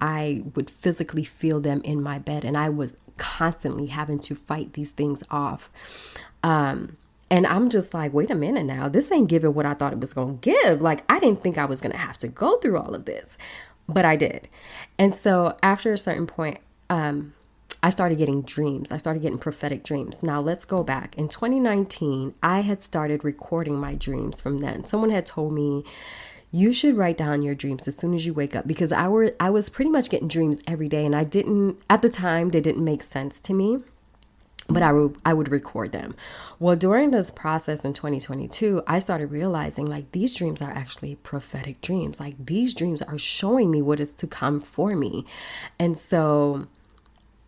I would physically feel them in my bed, and I was constantly having to fight these things off. And I'm just like, wait a minute now, this ain't giving what I thought it was going to give. Like, I didn't think I was going to have to go through all of this, but I did. And so after a certain point, I started getting dreams. I started getting prophetic dreams. Now let's go back. In 2019, I had started recording my dreams from then. Someone had told me, you should write down your dreams as soon as you wake up, because I was pretty much getting dreams every day, and I didn't, at the time, they didn't make sense to me, but I would record them. Well, during this process in 2022, I started realizing like these dreams are actually prophetic dreams. Like these dreams are showing me what is to come for me. And so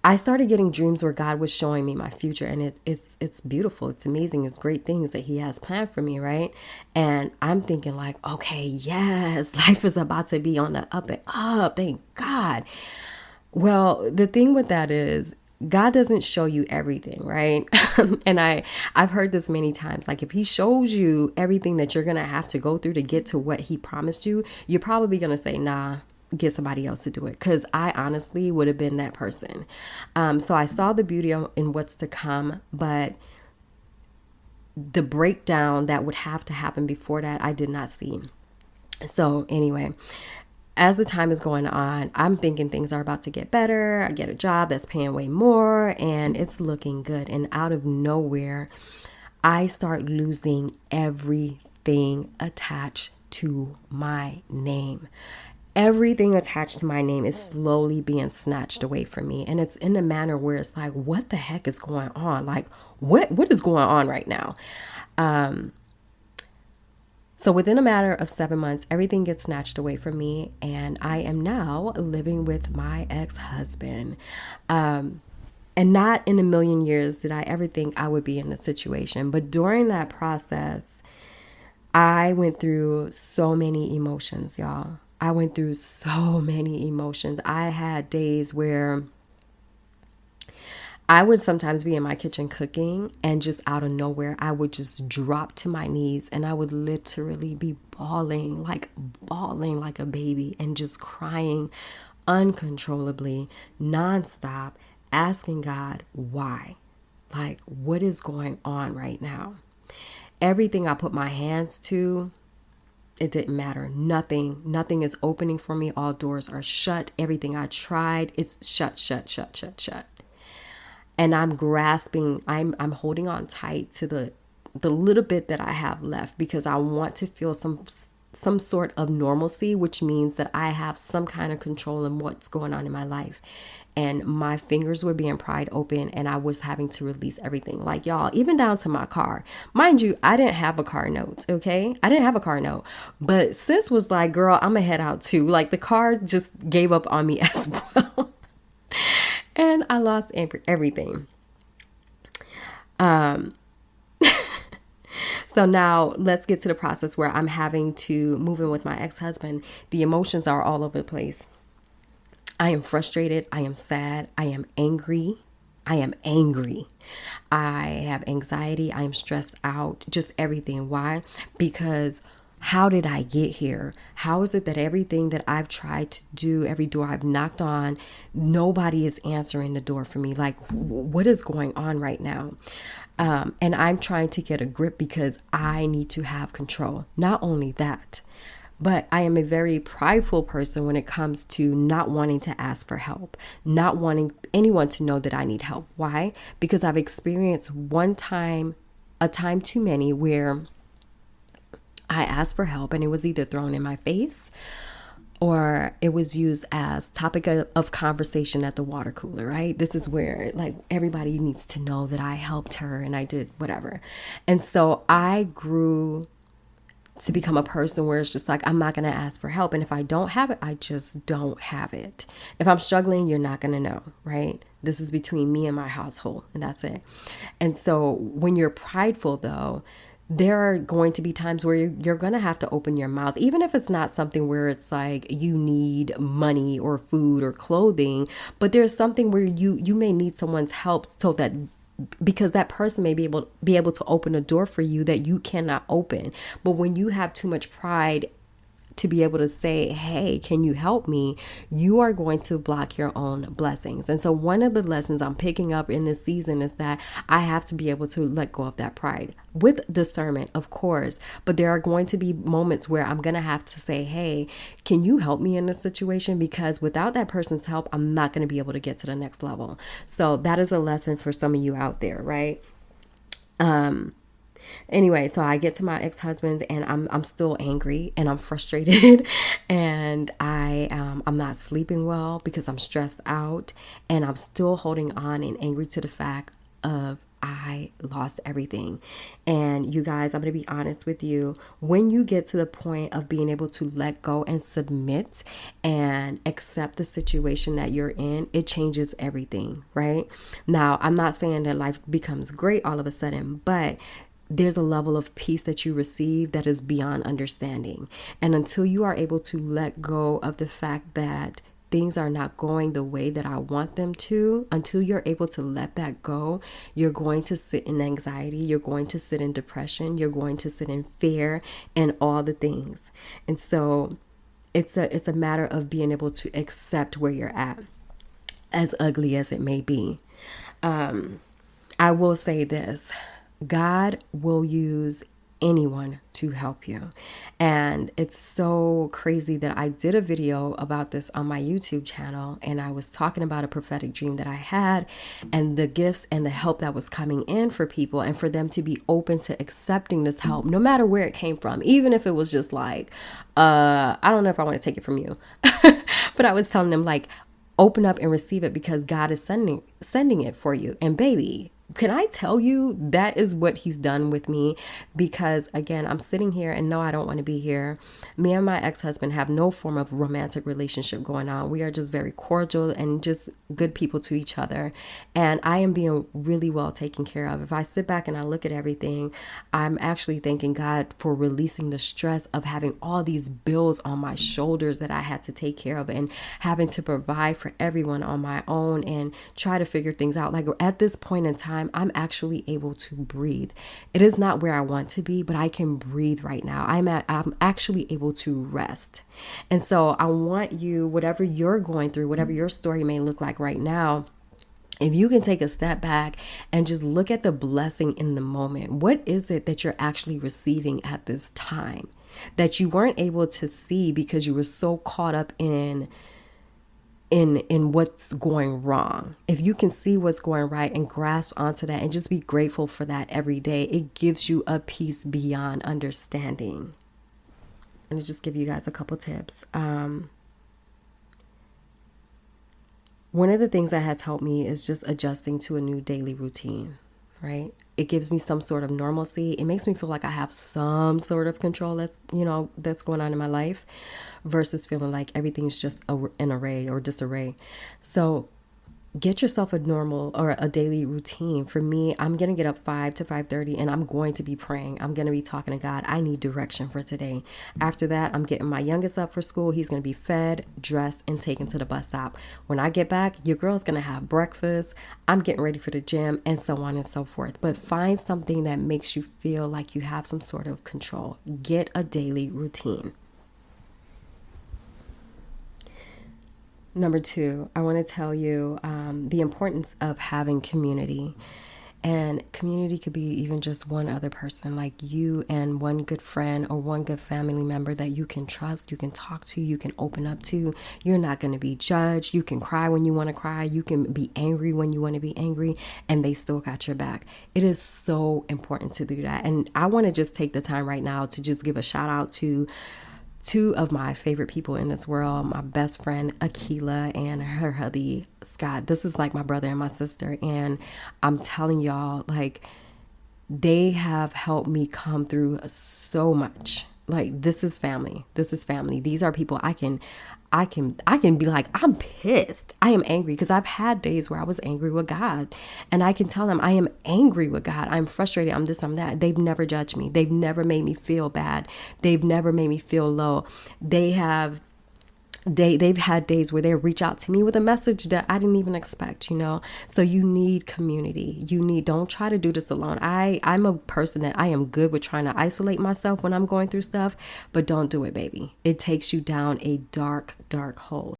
I started getting dreams where God was showing me my future, and it's beautiful. It's amazing. It's great things that he has planned for me, right? And I'm thinking like, okay, yes, life is about to be on the up and up. Thank God. Well, the thing with that is God doesn't show you everything, right? And I've heard this many times. Like if he shows you everything that you're going to have to go through to get to what he promised you, you're probably going to say, nah, get somebody else to do it. Because I honestly would have been that person. So I saw the beauty in what's to come, but the breakdown that would have to happen before that, I did not see. So anyway, as the time is going on, I'm thinking things are about to get better. I get a job that's paying way more and it's looking good. And out of nowhere, I start losing everything attached to my name. Everything attached to my name is slowly being snatched away from me. And it's in a manner where it's like, what the heck is going on? Like, what is going on right now? So within a matter of 7 months, everything gets snatched away from me. And I am now living with my ex-husband. And not in a million years did I ever think I would be in this situation. But during that process, I went through so many emotions, y'all. I went through so many emotions. I had days where I would sometimes be in my kitchen cooking and just out of nowhere, I would just drop to my knees and I would literally be bawling like a baby and just crying uncontrollably, nonstop, asking God, why? Like, what is going on right now? Everything I put my hands to, it didn't matter. Nothing is opening for me. All doors are shut. Everything I tried, it's shut. And I'm grasping, I'm holding on tight to the little bit that I have left, because I want to feel some sort of normalcy, which means that I have some kind of control in what's going on in my life. And my fingers were being pried open and I was having to release everything. Like, y'all, even down to my car. Mind you, I didn't have a car note, okay? I didn't have a car note. But sis was like, girl, I'm gonna head out too. Like, the car just gave up on me as well. And I lost everything. So now let's get to the process where I'm having to move in with my ex-husband. The emotions are all over the place. I am frustrated. I am sad. I am angry. I have anxiety. I am stressed out. Just everything. Why? Because how did I get here? How is it that everything that I've tried to do, every door I've knocked on, nobody is answering the door for me? Like, what is going on right now? And I'm trying to get a grip because I need to have control. Not only that, but I am a very prideful person when it comes to not wanting to ask for help, not wanting anyone to know that I need help. Why? Because I've experienced a time too many where I asked for help and it was either thrown in my face or it was used as topic of conversation at the water cooler, right? This is where like everybody needs to know that I helped her and I did whatever. And so I grew to become a person where it's just like, I'm not going to ask for help. And if I don't have it, I just don't have it. If I'm struggling, you're not going to know, right? This is between me and my household, and that's it. And so when you're prideful, though, there are going to be times where you're going to have to open your mouth, even if it's not something where it's like you need money or food or clothing, but there's something where you may need someone's help so that because that person may be able to open a door for you that you cannot open. But when you have too much pride to be able to say, hey, can you help me? You are going to block your own blessings. And so one of the lessons I'm picking up in this season is that I have to be able to let go of that pride with discernment, of course. But there are going to be moments where I'm going to have to say, hey, can you help me in this situation? Because without that person's help, I'm not going to be able to get to the next level. So that is a lesson for some of you out there, right? Anyway, so I get to my ex-husband and I'm still angry and I'm frustrated and I'm not sleeping well because I'm stressed out, and I'm still holding on and angry to the fact of I lost everything. And you guys, I'm going to be honest with you. When you get to the point of being able to let go and submit and accept the situation that you're in, it changes everything, right? Now, I'm not saying that life becomes great all of a sudden, but there's a level of peace that you receive that is beyond understanding. And until you are able to let go of the fact that things are not going the way that I want them to, until you're able to let that go, you're going to sit in anxiety, you're going to sit in depression, you're going to sit in fear and all the things. And so it's a matter of being able to accept where you're at, as ugly as it may be. I will say this. God will use anyone to help you. And it's so crazy that I did a video about this on my YouTube channel, and I was talking about a prophetic dream that I had and the gifts and the help that was coming in for people, and for them to be open to accepting this help, no matter where it came from, even if it was just like, I don't know if I want to take it from you, but I was telling them, like, open up and receive it because God is sending it for you. And baby, can I tell you, that is what he's done with me? Because again, I'm sitting here and no, I don't want to be here. Me and my ex-husband have no form of romantic relationship going on. We are just very cordial and just good people to each other. And I am being really well taken care of. If I sit back and I look at everything, I'm actually thanking God for releasing the stress of having all these bills on my shoulders that I had to take care of, and having to provide for everyone on my own and try to figure things out. Like, at this point in time, I'm actually able to breathe. It is not where I want to be, but I can breathe right now. I'm actually able to rest. And so I want you, whatever you're going through, whatever your story may look like right now, if you can take a step back and just look at the blessing in the moment. What is it that you're actually receiving at this time that you weren't able to see because you were so caught up in what's going wrong? If you can see what's going right and grasp onto that and just be grateful for that every day, it gives you a peace beyond understanding. And to just give you guys a couple tips. One of the things that has helped me is just adjusting to a new daily routine, right? It gives me some sort of normalcy. It makes me feel like I have some sort of control that's going on in my life, versus feeling like everything's just an array or disarray. So get yourself a normal or a daily routine. For me, I'm going to get up 5 to 5:30 and I'm going to be praying. I'm going to be talking to God. I need direction for today. After that, I'm getting my youngest up for school. He's going to be fed, dressed, and taken to the bus stop. When I get back, your girl's going to have breakfast. I'm getting ready for the gym, and so on and so forth. But find something that makes you feel like you have some sort of control. Get a daily routine. Number 2, I want to tell you the importance of having community. And community could be even just one other person, like you and one good friend or one good family member that you can trust, you can talk to, you can open up to. You're not going to be judged. You can cry when you want to cry. You can be angry when you want to be angry, and they still got your back. It is so important to do that. And I want to just take the time right now to just give a shout out to 2 of my favorite people in this world, my best friend Akila and her hubby Scott. This is like my brother and my sister, and I'm telling y'all, like, they have helped me come through so much. Like, this is family. This is family. These are people I can be like, I'm pissed. I am angry, because I've had days where I was angry with God, and I can tell them I am angry with God. I'm frustrated. I'm this, I'm that. They've never judged me. They've never made me feel bad. They've never made me feel low. They have they've had days where they reach out to me with a message that I didn't even expect, you know. So you need community. Don't try to do this alone. I'm a person that I am good with trying to isolate myself when I'm going through stuff, but don't do it, baby. It takes you down a dark hole.